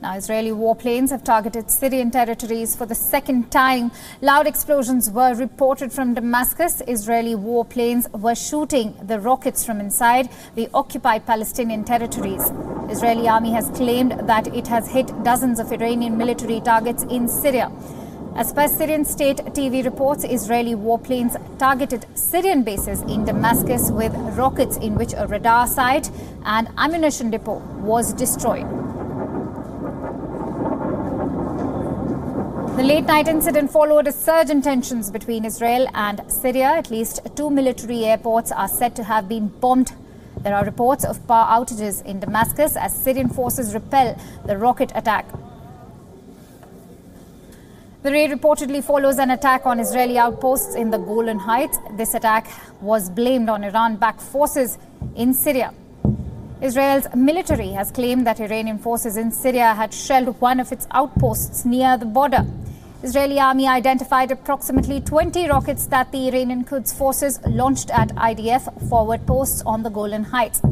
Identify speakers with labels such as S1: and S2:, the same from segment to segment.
S1: Now, Israeli warplanes have targeted Syrian territories for the second time. Loud explosions were reported from Damascus. Israeli warplanes were shooting the rockets from inside the occupied Palestinian territories. Israeli army has claimed that it has hit dozens of Iranian military targets in Syria. As per Syrian state TV reports, Israeli warplanes targeted Syrian bases in Damascus with rockets in which a radar site and ammunition depot was destroyed. The late-night incident followed a surge in tensions between Israel and Syria. At least 2 military airports are said to have been bombed. There are reports of power outages in Damascus as Syrian forces repel the rocket attack. The raid reportedly follows an attack on Israeli outposts in the Golan Heights. This attack was blamed on Iran-backed forces in Syria. Israel's military has claimed that Iranian forces in Syria had shelled one of its outposts near the border. Israeli army identified approximately 20 rockets that the Iranian Quds forces launched at IDF forward posts on the Golan Heights.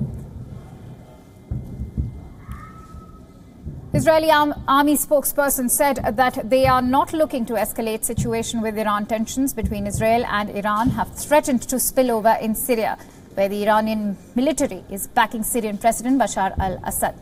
S1: Israeli army spokesperson said that they are not looking to escalate situation with Iran. Tensions between Israel and Iran have threatened to spill over in Syria, where the Iranian military is backing Syrian President Bashar al-Assad.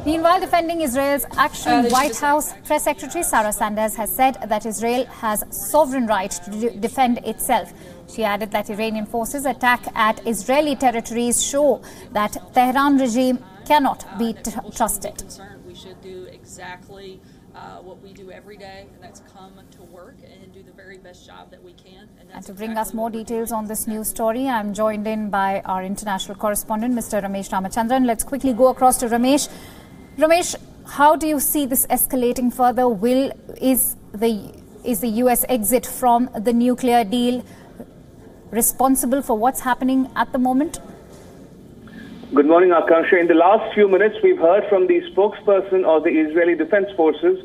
S1: Meanwhile, defending Israel's action, White House Press Secretary Sarah Sanders has said that Israel has sovereign right to defend itself. She added that Iranian forces' attack at Israeli territories show that Tehran regime cannot be trusted.
S2: We should do exactly what we do every day, and that's come to work and do the very best job that we can.
S1: And to bring us more details on this news story, I'm joined in by our international correspondent, Mr. Ramesh Ramachandran. Let's quickly go across to Ramesh. Ramesh, how do you see this escalating further? Is the US exit from the nuclear deal responsible for what's happening at the moment?
S3: Good morning, Akansha. In the last few minutes, we've heard from the spokesperson of the Israeli Defense Forces,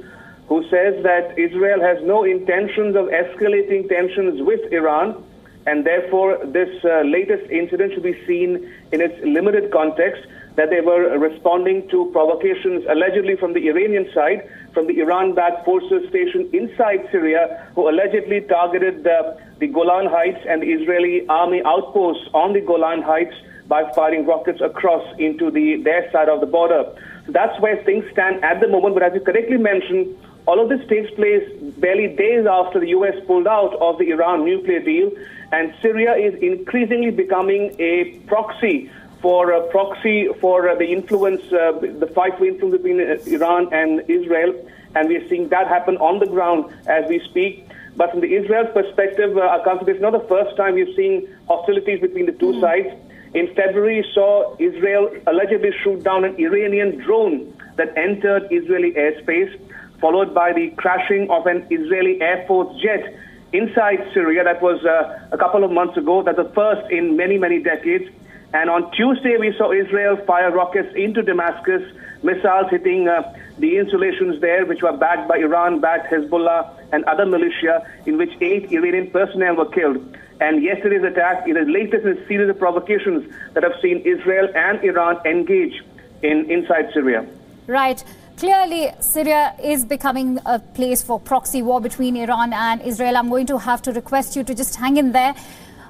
S3: who says that Israel has no intentions of escalating tensions with Iran, and therefore this latest incident should be seen in its limited context, that they were responding to provocations allegedly from the Iranian side, from the Iran-backed forces stationed inside Syria, who allegedly targeted the Golan Heights and the Israeli army outposts on the Golan Heights by firing rockets across into their side of the border. So that's where things stand at the moment. But as you correctly mentioned, all of this takes place barely days after the U.S. pulled out of the Iran nuclear deal, and Syria is increasingly becoming a proxy for the influence, the fight for influence between Iran and Israel, and we're seeing that happen on the ground as we speak. But from the Israel's perspective, it's not the first time we've seen hostilities between the two sides. In February, saw Israel allegedly shoot down an Iranian drone that entered Israeli airspace, followed by the crashing of an Israeli Air Force jet inside Syria. That was a couple of months ago. That's the first in many, many decades. And on Tuesday, we saw Israel fire rockets into Damascus, missiles hitting the installations there, which were backed by Iran-backed Hezbollah and other militia, in which 8 Iranian personnel were killed. And yesterday's attack is the latest in a series of provocations that have seen Israel and Iran engage inside Syria.
S1: Right. Clearly, Syria is becoming a place for proxy war between Iran and Israel. I'm going to have to request you to just hang in there.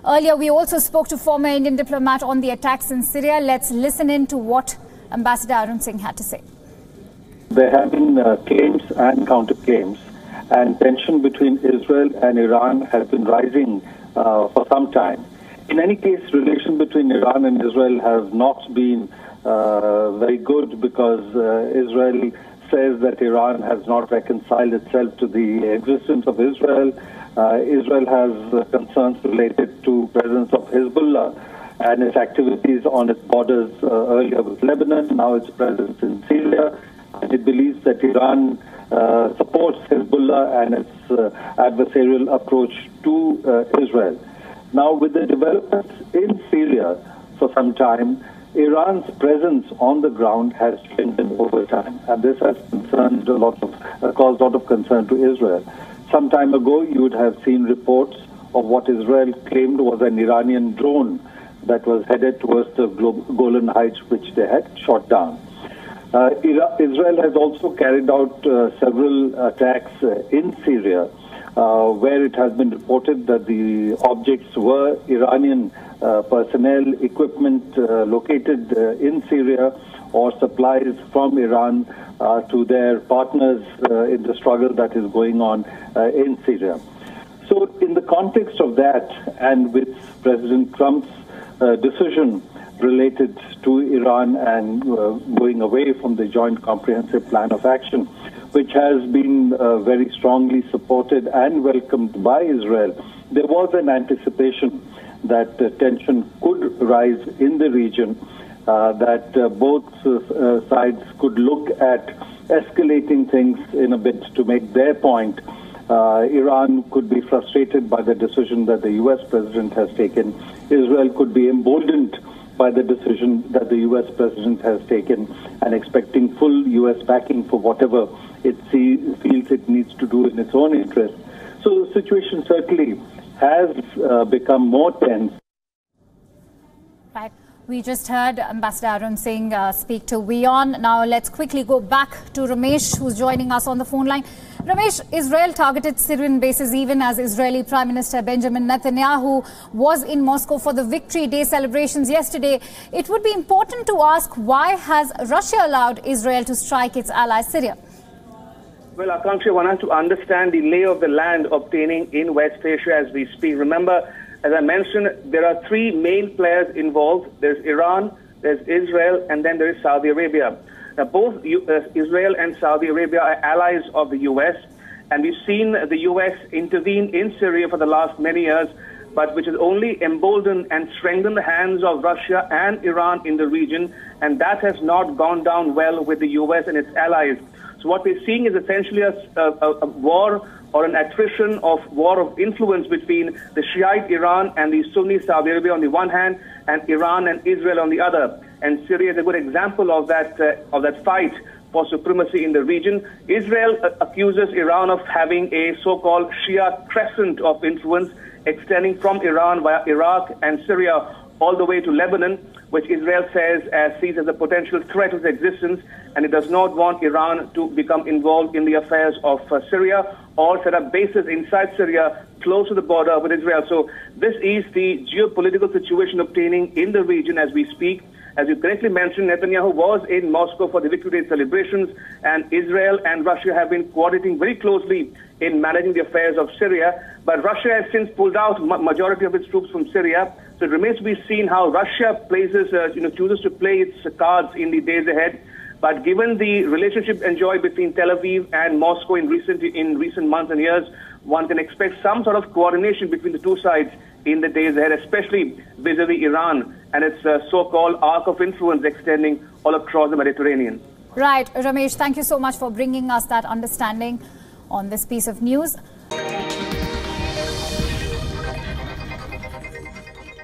S1: Earlier, we also spoke to former Indian diplomat on the attacks in Syria. Let's listen in to what Ambassador Arun Singh had to say.
S4: There have been claims and counterclaims, and tension between Israel and Iran has been rising for some time. In any case, relations between Iran and Israel have not been very good, because Israel says that Iran has not reconciled itself to the existence of Israel. Israel has concerns related to presence of Hezbollah and its activities on its borders earlier with Lebanon, now its presence in Syria. And it believes that Iran supports Hezbollah and its adversarial approach to Israel. Now, with the developments in Syria for some time, Iran's presence on the ground has strengthened over time, and this has caused a lot of concern to Israel. Some time ago, you would have seen reports of what Israel claimed was an Iranian drone that was headed towards the Golan Heights, which they had shot down. Israel has also carried out several attacks in Syria, where it has been reported that the objects were Iranian personnel, equipment located in Syria, or supplies from Iran to their partners in the struggle that is going on in Syria. So in the context of that, and with President Trump's decision related to Iran and going away from the Joint Comprehensive Plan of Action, which has been very strongly supported and welcomed by Israel, there was an anticipation that tension could rise in the region, that both sides could look at escalating things in a bit to make their point. Iran could be frustrated by the decision that the U.S. president has taken. Israel could be emboldened by the decision that the U.S. president has taken and expecting full U.S. backing for whatever it feels it needs to do in its own interest. So the situation certainly has become more tense.
S1: Right. We just heard Ambassador Arun Singh speak to WION. Now let's quickly go back to Ramesh, who's joining us on the phone line. Ramesh, Israel targeted Syrian bases even as Israeli Prime Minister Benjamin Netanyahu was in Moscow for the Victory Day celebrations yesterday. It would be important to ask, why has Russia allowed Israel to strike its ally Syria?
S3: Well, Akanksha, one has to understand the lay of the land obtaining in West Asia as we speak. Remember, as I mentioned, there are three main players involved. There's Iran, there's Israel, and then there is Saudi Arabia. Now, both Israel and Saudi Arabia are allies of the U.S., and we've seen the U.S. intervene in Syria for the last many years, but which has only emboldened and strengthened the hands of Russia and Iran in the region, and that has not gone down well with the U.S. and its allies. So what we're seeing is essentially a war or an attrition of war of influence between the Shiite Iran and the Sunni Saudi Arabia on the one hand, and Iran and Israel on the other. And Syria is a good example of that fight for supremacy in the region. Israel accuses Iran of having a so-called Shia crescent of influence extending from Iran via Iraq and Syria all the way to Lebanon, which Israel says sees as a potential threat to its existence, and it does not want Iran to become involved in the affairs of Syria or set up bases inside Syria close to the border with Israel. So this is the geopolitical situation obtaining in the region as we speak. As you correctly mentioned, Netanyahu was in Moscow for the Victory Day celebrations, and Israel and Russia have been coordinating very closely in managing the affairs of Syria. But Russia has since pulled out majority of its troops from Syria. So it remains to be seen how Russia chooses to play its cards in the days ahead. But given the relationship enjoyed between Tel Aviv and Moscow in recent months and years, one can expect some sort of coordination between the two sides in the days ahead, especially vis-a-vis Iran and its so-called arc of influence extending all across the Mediterranean.
S1: Right. Ramesh, thank you so much for bringing us that understanding on this piece of news.